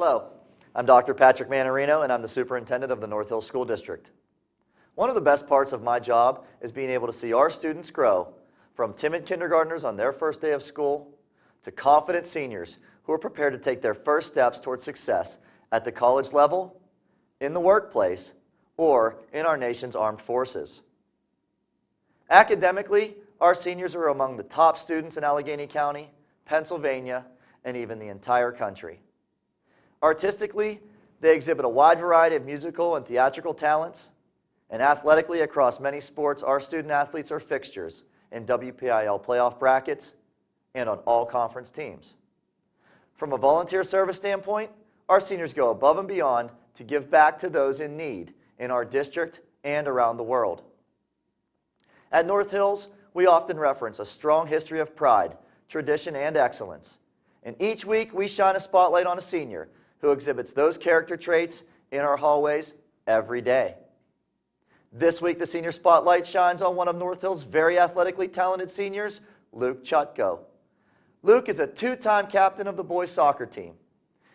Hello, I'm Dr. Patrick Manarino, and I'm the superintendent of the North Hills School District. One of the best parts of my job is being able to see our students grow from timid kindergartners on their first day of school to confident seniors who are prepared to take their first steps toward success at the college level, in the workplace, or in our nation's armed forces. Academically, our seniors are among the top students in Allegheny County, Pennsylvania, and even the entire country. Artistically, they exhibit a wide variety of musical and theatrical talents, and athletically across many sports, our student athletes are fixtures in WPIL playoff brackets and on all conference teams. From a volunteer service standpoint, our seniors go above and beyond to give back to those in need in our district and around the world. At North Hills, we often reference a strong history of pride, tradition, and excellence. And each week, we shine a spotlight on a senior who exhibits those character traits in our hallways every day. This week, the senior spotlight shines on one of North Hills' very athletically talented seniors, Luke Chutko. Luke is a two-time captain of the boys soccer team.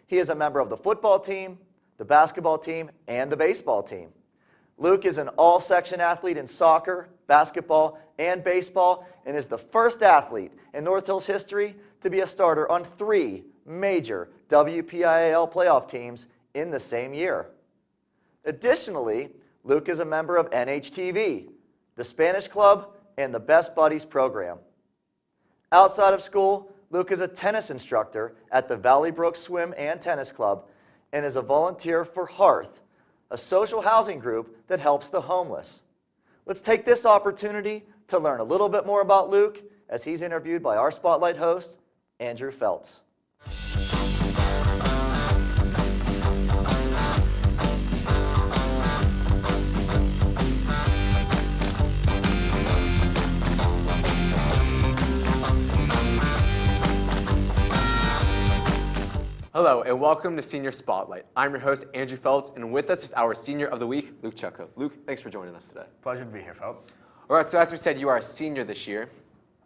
He is a member of the football team, the basketball team, and the baseball team. Luke is an all-section athlete in soccer, basketball, and baseball, and is the first athlete in North Hills history to be a starter on 3 major WPIAL playoff teams in the same year. Additionally, Luke is a member of NHTV, the Spanish Club, and the Best Buddies program. Outside of school, Luke is a tennis instructor at the Valley Brook Swim and Tennis Club and is a volunteer for Hearth, a social housing group that helps the homeless. Let's take this opportunity to learn a little bit more about Luke as he's interviewed by our Spotlight host, Andrew Feltz. Hello and welcome to Senior Spotlight. I'm your host, Andrew Feltz, and with us is our Senior of the Week, Luke Chutko. Luke, thanks for joining us today. Pleasure to be here, Feltz. All right, so as we said, you are a senior this year.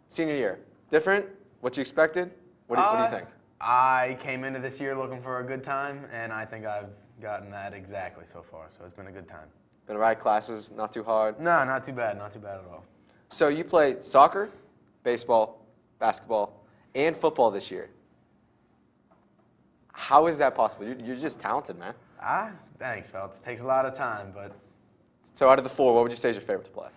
Senior year, different? What you expected? What do you think? I came into this year looking for a good time, and I think I've gotten that exactly so far, so it's been a good time. Been all right, classes, not too hard? No, not too bad at all. So you played soccer, baseball, basketball, and football this year. How is that possible? You're just talented, man. Thanks, Feltz. It takes a lot of time, but... So out of the 4, what would you say is your favorite to play?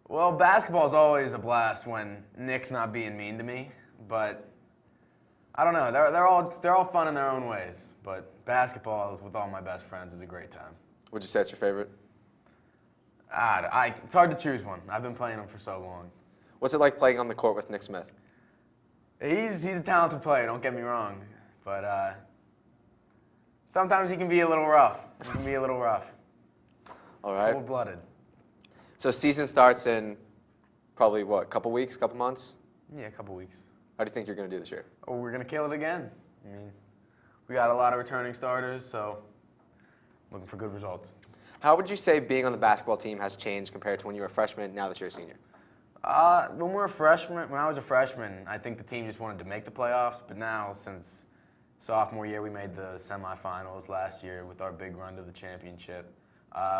Well, basketball is always a blast when Nick's not being mean to me, but I don't know. They're all fun in their own ways, but basketball with all my best friends is a great time. Would you say it's your favorite? It's hard to choose one. I've been playing them for so long. What's it like playing on the court with Nick Smith? He's a talented player, don't get me wrong, but sometimes he can be a little rough. All right. Cold-blooded. So season starts in probably, what, couple weeks, couple months? Yeah, a couple weeks. How do you think you're going to do this year? Oh, we're going to kill it again. I mean, we got a lot of returning starters, so looking for good results. How would you say being on the basketball team has changed compared to when you were a freshman, now that you're a senior? When I was a freshman, I think the team just wanted to make the playoffs, but now, since sophomore year, we made the semifinals last year with our big run to the championship.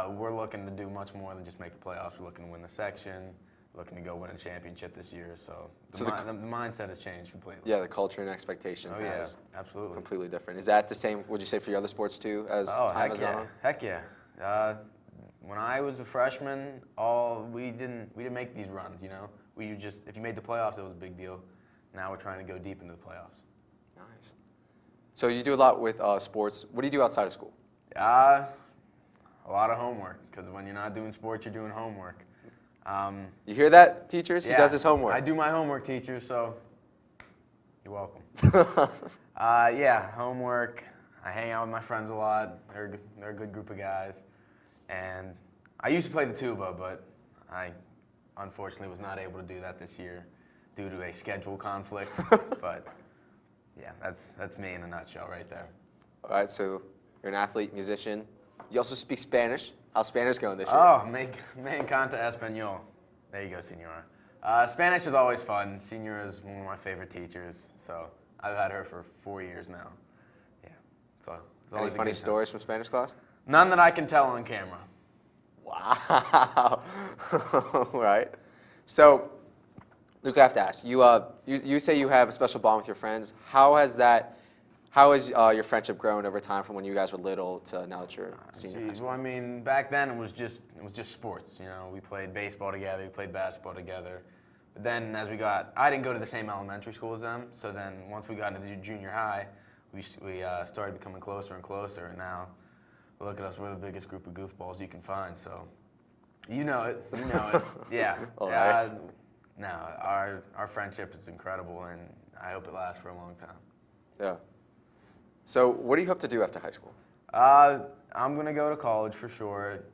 We're looking to do much more than just make the playoffs. We're looking to win the section, looking to go win a championship this year, so the mindset has changed completely. Yeah, the culture and expectation is absolutely completely different. Is that the same, would you say, for your other sports too, as time has gone on? Heck yeah. When I was a freshman, we didn't make these runs, you know. If you made the playoffs, it was a big deal. Now we're trying to go deep into the playoffs. Nice. So you do a lot with sports. What do you do outside of school? A lot of homework, because when you're not doing sports, you're doing homework. You hear that, teachers? Yeah, he does his homework. I do my homework, teachers, so you're welcome. Homework. I hang out with my friends a lot. They're a good group of guys. And I used to play the tuba, but I unfortunately was not able to do that this year due to a schedule conflict. But yeah, that's me in a nutshell right there. All right, so you're an athlete, musician. You also speak Spanish. How's Spanish going this year? Oh, me encanta español. There you go, Senora. Spanish is always fun. Senora is one of my favorite teachers, so I've had her for 4 years now. Yeah. So, it's Any always a funny good time. stories from Spanish class? None that I can tell on camera. Wow. Right. So, Luke, I have to ask you say you have a special bond with your friends. How has your friendship grown over time from when you guys were little to now that you're senior in high Geez, school? well, I mean, back then it was just sports. You know, we played baseball together, we played basketball together. But then I didn't go to the same elementary school as them. So then once we got into junior high, we started becoming closer and closer. And now, look at us, we're the biggest group of goofballs you can find. So, you know it, yeah. All right. No, our friendship is incredible, and I hope it lasts for a long time. Yeah. So, what do you hope to do after high school? I'm going to go to college for sure.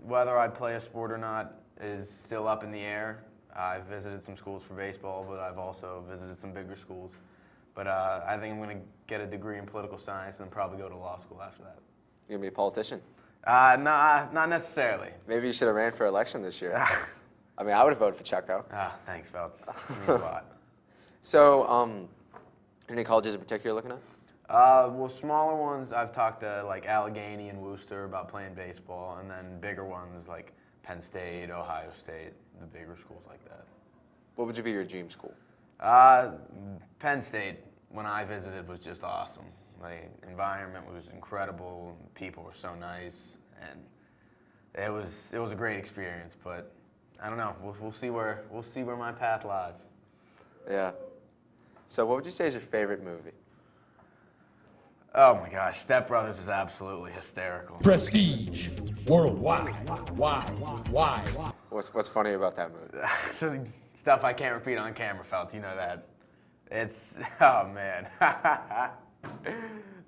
Whether I play a sport or not is still up in the air. I've visited some schools for baseball, but I've also visited some bigger schools. But I think I'm going to get a degree in political science and then probably go to law school after that. You gonna be a politician? Nah, not necessarily. Maybe you should have ran for election this year. I mean, I would have voted for Chutko. Thanks, Feltz. Means a lot. So, any colleges in particular you're looking at? Well, smaller ones, I've talked to like Allegheny and Worcester about playing baseball, and then bigger ones like Penn State, Ohio State, the bigger schools like that. What would be your dream school? Penn State, when I visited, was just awesome. The environment was incredible. People were so nice, and it was a great experience. But I don't know. We'll see where my path lies. Yeah. So, what would you say is your favorite movie? Oh my gosh, Step Brothers is absolutely hysterical. Prestige, worldwide, why? What's funny about that movie? So, stuff I can't repeat on camera, Feltz. You know that. Oh man.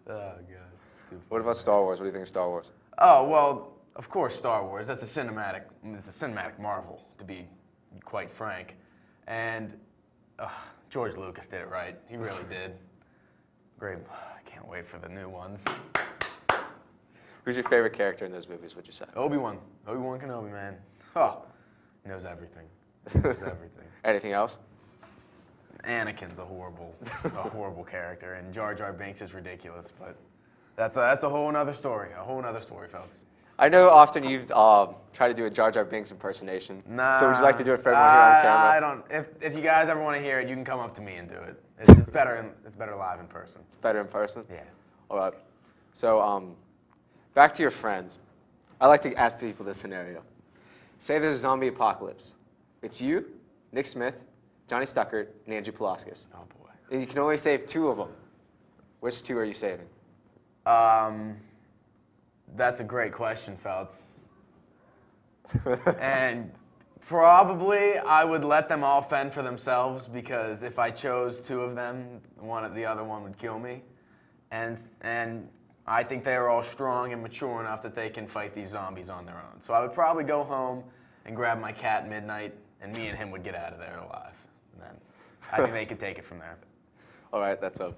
Oh god. Stupid. What about Star Wars? What do you think of Star Wars? Oh well, of course Star Wars. It's a cinematic marvel, to be quite frank. And George Lucas did it right. He really did. Great. I can't wait for the new ones. Who's your favorite character in those movies, would you say? Obi-Wan Kenobi, man. Oh, he knows everything. He knows everything. Anything else? Anakin's a horrible character, and Jar Jar Binks is ridiculous. But that's a whole other story. A whole other story, folks. I know often you've tried to do a Jar Jar Binks impersonation. Nah. So would you like to do it for everyone here on camera? I don't. If you guys ever want to hear it, you can come up to me and do it. It's better. It's better live in person. It's better in person? Yeah. All right. So, back to your friends. I like to ask people this scenario. Say there's a zombie apocalypse. It's you, Nick Smith, Johnny Stuckert, and Andrew Pulaskis. Oh boy. And you can only save two of them. Which two are you saving? That's a great question, Feltz. And probably I would let them all fend for themselves, because if I chose two of them, the other one would kill me. And I think they are all strong and mature enough that they can fight these zombies on their own. So I would probably go home and grab my cat midnight, and me and him would get out of there alive. And then I think they could take it from there. All right, that's a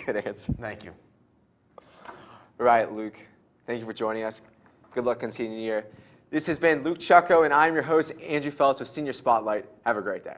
good answer. Thank you. All right, Luke, thank you for joining us. Good luck in senior year. This has been Luke Chutko, and I'm your host, Andrew Phelps with Senior Spotlight. Have a great day.